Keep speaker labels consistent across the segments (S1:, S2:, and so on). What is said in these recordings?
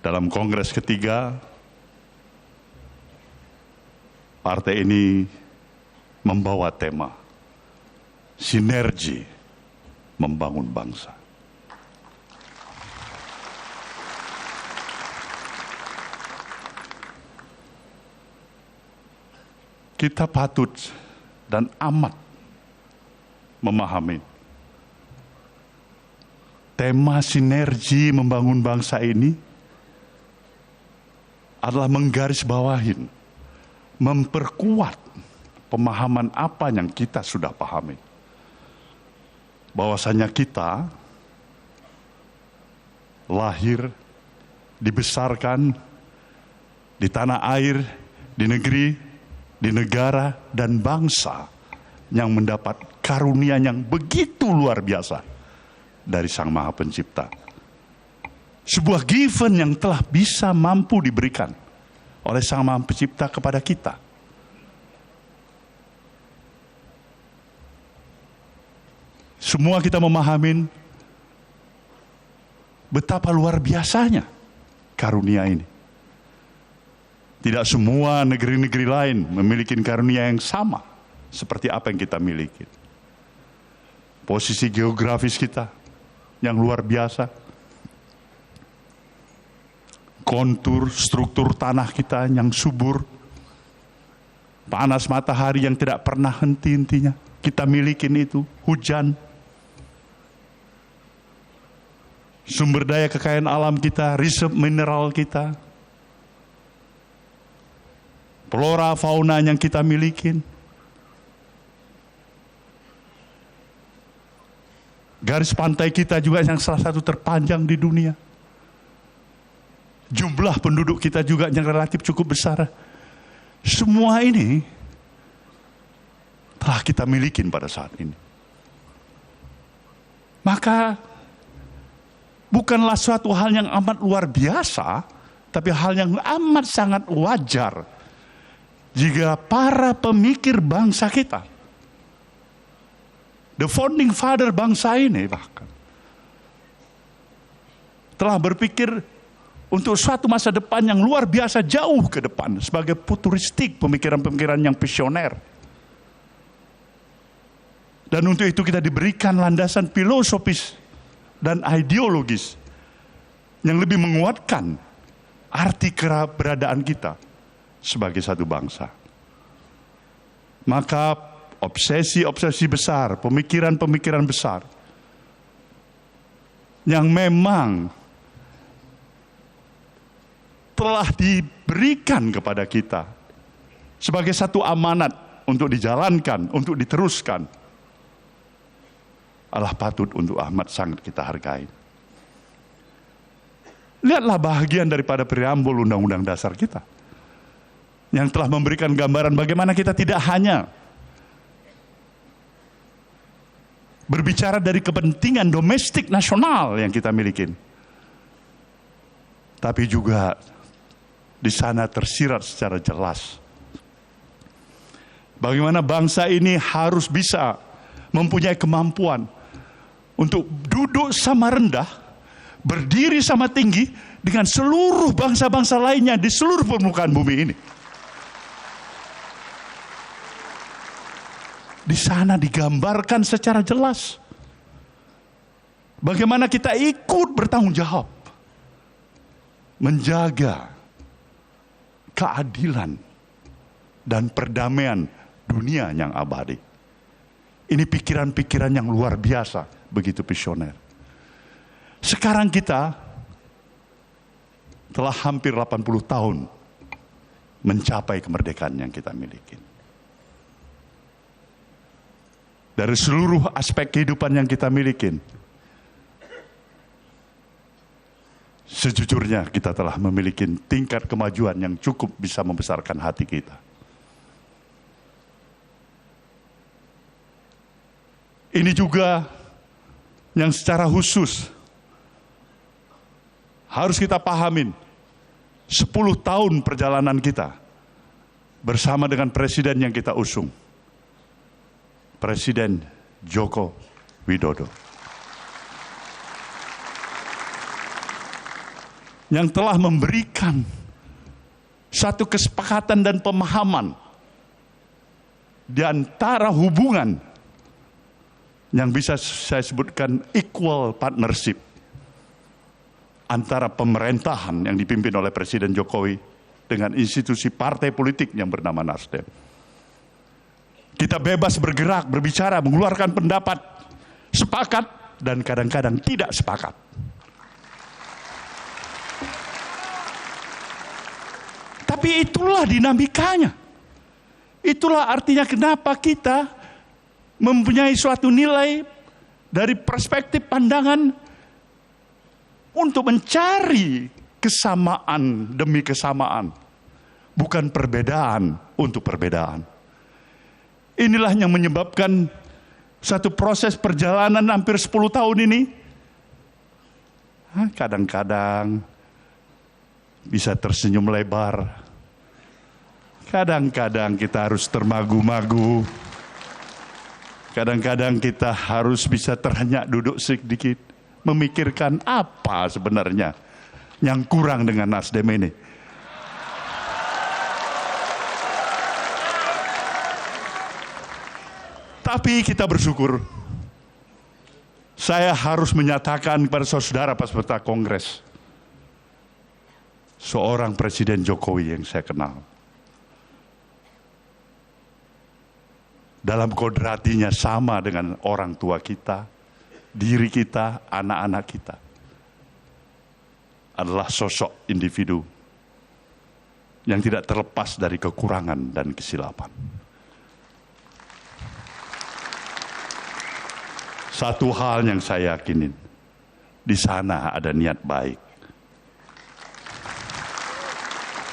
S1: Dalam Kongres ketiga, partai ini membawa tema sinergi membangun bangsa. Kita patut dan amat memahami tema sinergi membangun bangsa ini adalah menggarisbawahi, memperkuat pemahaman apa yang kita sudah pahami. Bahwasanya kita lahir, dibesarkan di tanah air, di negeri, di negara dan bangsa yang mendapat karunia yang begitu luar biasa dari Sang Maha Pencipta. Sebuah given yang telah bisa mampu diberikan oleh Sang Maha Pencipta kepada kita. Semua kita memahami betapa luar biasanya karunia ini. Tidak semua negeri-negeri lain memiliki karunia yang sama seperti apa yang kita miliki. Posisi geografis kita yang luar biasa, kontur, struktur tanah kita yang subur, panas matahari yang tidak pernah henti-hentinya, kita miliki itu, hujan, sumber daya kekayaan alam kita, reserve mineral kita, flora fauna yang kita miliki, garis pantai kita juga yang salah satu terpanjang di dunia. Jumlah penduduk kita juga yang relatif cukup besar. Semua ini telah kita miliki pada saat ini. Maka bukanlah suatu hal yang amat luar biasa, tapi hal yang amat sangat wajar jika para pemikir bangsa kita, the founding father bangsa ini bahkan, telah berpikir untuk suatu masa depan yang luar biasa jauh ke depan sebagai futuristik, pemikiran-pemikiran yang visioner. Dan untuk itu kita diberikan landasan filosofis dan ideologis yang lebih menguatkan arti keberadaan kita sebagai satu bangsa. Maka obsesi-obsesi besar, pemikiran-pemikiran besar yang memang telah diberikan kepada kita sebagai satu amanat untuk dijalankan, untuk diteruskan, adalah patut untuk amat sangat kita hargai. Lihatlah bahagian daripada preambul Undang-Undang Dasar kita yang telah memberikan gambaran bagaimana kita tidak hanya berbicara dari kepentingan domestik nasional yang kita miliki, tapi juga di sana tersirat secara jelas bagaimana bangsa ini harus bisa mempunyai kemampuan untuk duduk sama rendah, berdiri sama tinggi dengan seluruh bangsa-bangsa lainnya di seluruh permukaan bumi ini. Di sana digambarkan secara jelas bagaimana kita ikut bertanggung jawab menjaga keadilan dan perdamaian dunia yang abadi. Ini pikiran-pikiran yang luar biasa, begitu visioner. Sekarang kita telah hampir 80 tahun mencapai kemerdekaan yang kita miliki. Dari seluruh aspek kehidupan yang kita miliki, sejujurnya kita telah memiliki tingkat kemajuan yang cukup bisa membesarkan hati kita. Ini juga yang secara khusus harus kita pahamin. 10 tahun perjalanan kita bersama dengan presiden yang kita usung, Presiden Joko Widodo. yang telah memberikan satu kesepakatan dan pemahaman di antara hubungan yang bisa saya sebutkan equal partnership antara pemerintahan yang dipimpin oleh Presiden Jokowi dengan institusi partai politik yang bernama Nasdem. Kita bebas bergerak, berbicara, mengeluarkan pendapat, sepakat dan kadang-kadang tidak sepakat. Tapi itulah dinamikanya. Itulah artinya kenapa kita mempunyai suatu nilai dari perspektif pandangan untuk mencari kesamaan demi kesamaan, bukan perbedaan untuk perbedaan. Inilah yang menyebabkan satu proses perjalanan hampir 10 tahun ini, kadang-kadang bisa tersenyum lebar, kadang-kadang kita harus termagu-magu, kadang-kadang kita harus bisa terhenyak duduk sedikit, memikirkan apa sebenarnya yang kurang dengan Nasdem ini. Tapi kita bersyukur, saya harus menyatakan kepada saudara peserta Kongres, seorang Presiden Jokowi yang saya kenal, dalam kodratinya sama dengan orang tua kita, diri kita, anak-anak kita, adalah sosok individu yang tidak terlepas dari kekurangan dan kesilapan. Satu hal yang saya yakinin, di sana ada niat baik.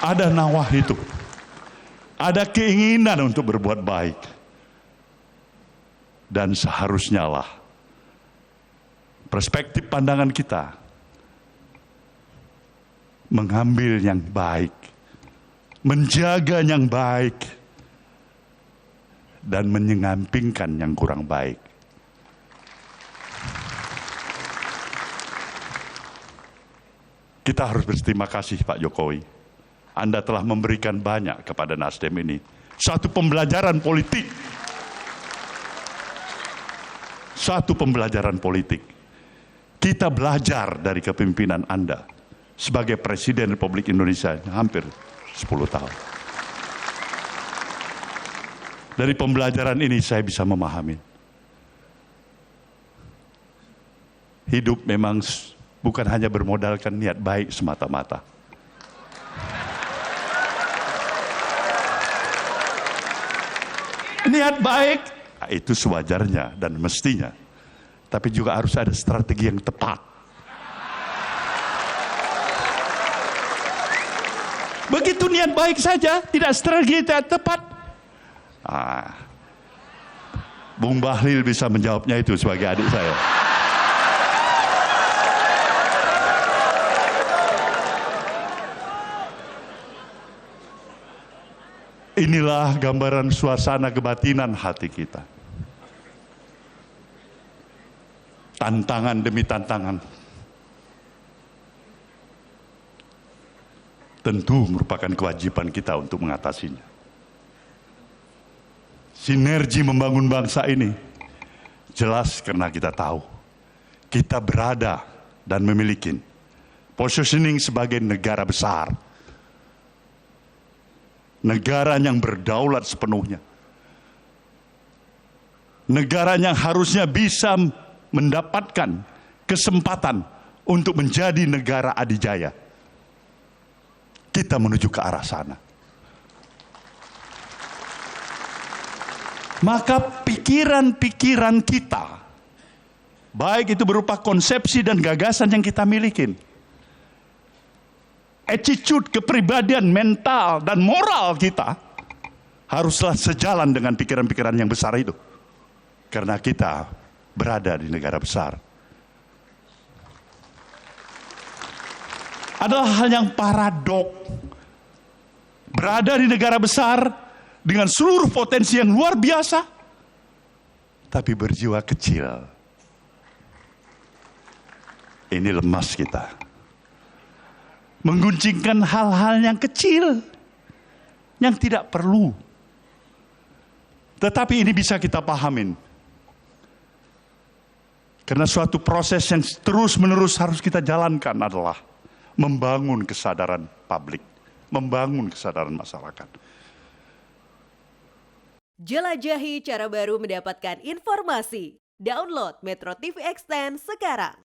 S1: Ada nawah itu. Ada keinginan untuk berbuat baik. Dan seharusnya lah perspektif pandangan kita mengambil yang baik, menjaga yang baik, dan menyampingkan yang kurang baik. Kita harus berterima kasih Pak Jokowi. Anda telah memberikan banyak kepada Nasdem ini. Satu pembelajaran politik. Satu pembelajaran politik. Kita belajar dari kepemimpinan Anda sebagai Presiden Republik Indonesia hampir 10 tahun. Dari pembelajaran ini saya bisa memahami. Hidup memang bukan hanya bermodalkan niat baik semata-mata. Niat baik, itu sewajarnya dan mestinya. Tapi juga harus ada strategi yang tepat. Begitu niat baik saja, tidak strategi yang tepat. Bung Bahlil bisa menjawabnya itu sebagai adik saya. Inilah gambaran suasana kebatinan hati kita. Tantangan demi tantangan. Tentu merupakan kewajiban kita untuk mengatasinya. Sinergi membangun bangsa ini jelas karena kita tahu kita berada dan memiliki positioning sebagai negara besar. Negara yang berdaulat sepenuhnya. Negara yang harusnya bisa mendapatkan kesempatan untuk menjadi negara adidaya. Kita menuju ke arah sana. Maka pikiran-pikiran kita, baik itu berupa konsepsi dan gagasan yang kita miliki, attitude, kepribadian, mental, dan moral kita haruslah sejalan dengan pikiran-pikiran yang besar itu. Karena kita berada di negara besar. Adalah hal yang paradok. Berada di negara besar dengan seluruh potensi yang luar biasa, tapi berjiwa kecil. Ini lemas kita. mengguncingkan hal-hal yang kecil, yang tidak perlu. Tetapi ini bisa kita pahamin. Karena suatu proses yang terus-menerus harus kita jalankan adalah membangun kesadaran publik, membangun kesadaran masyarakat.
S2: Jelajahi cara baru mendapatkan informasi. Download Metro TV Extend sekarang.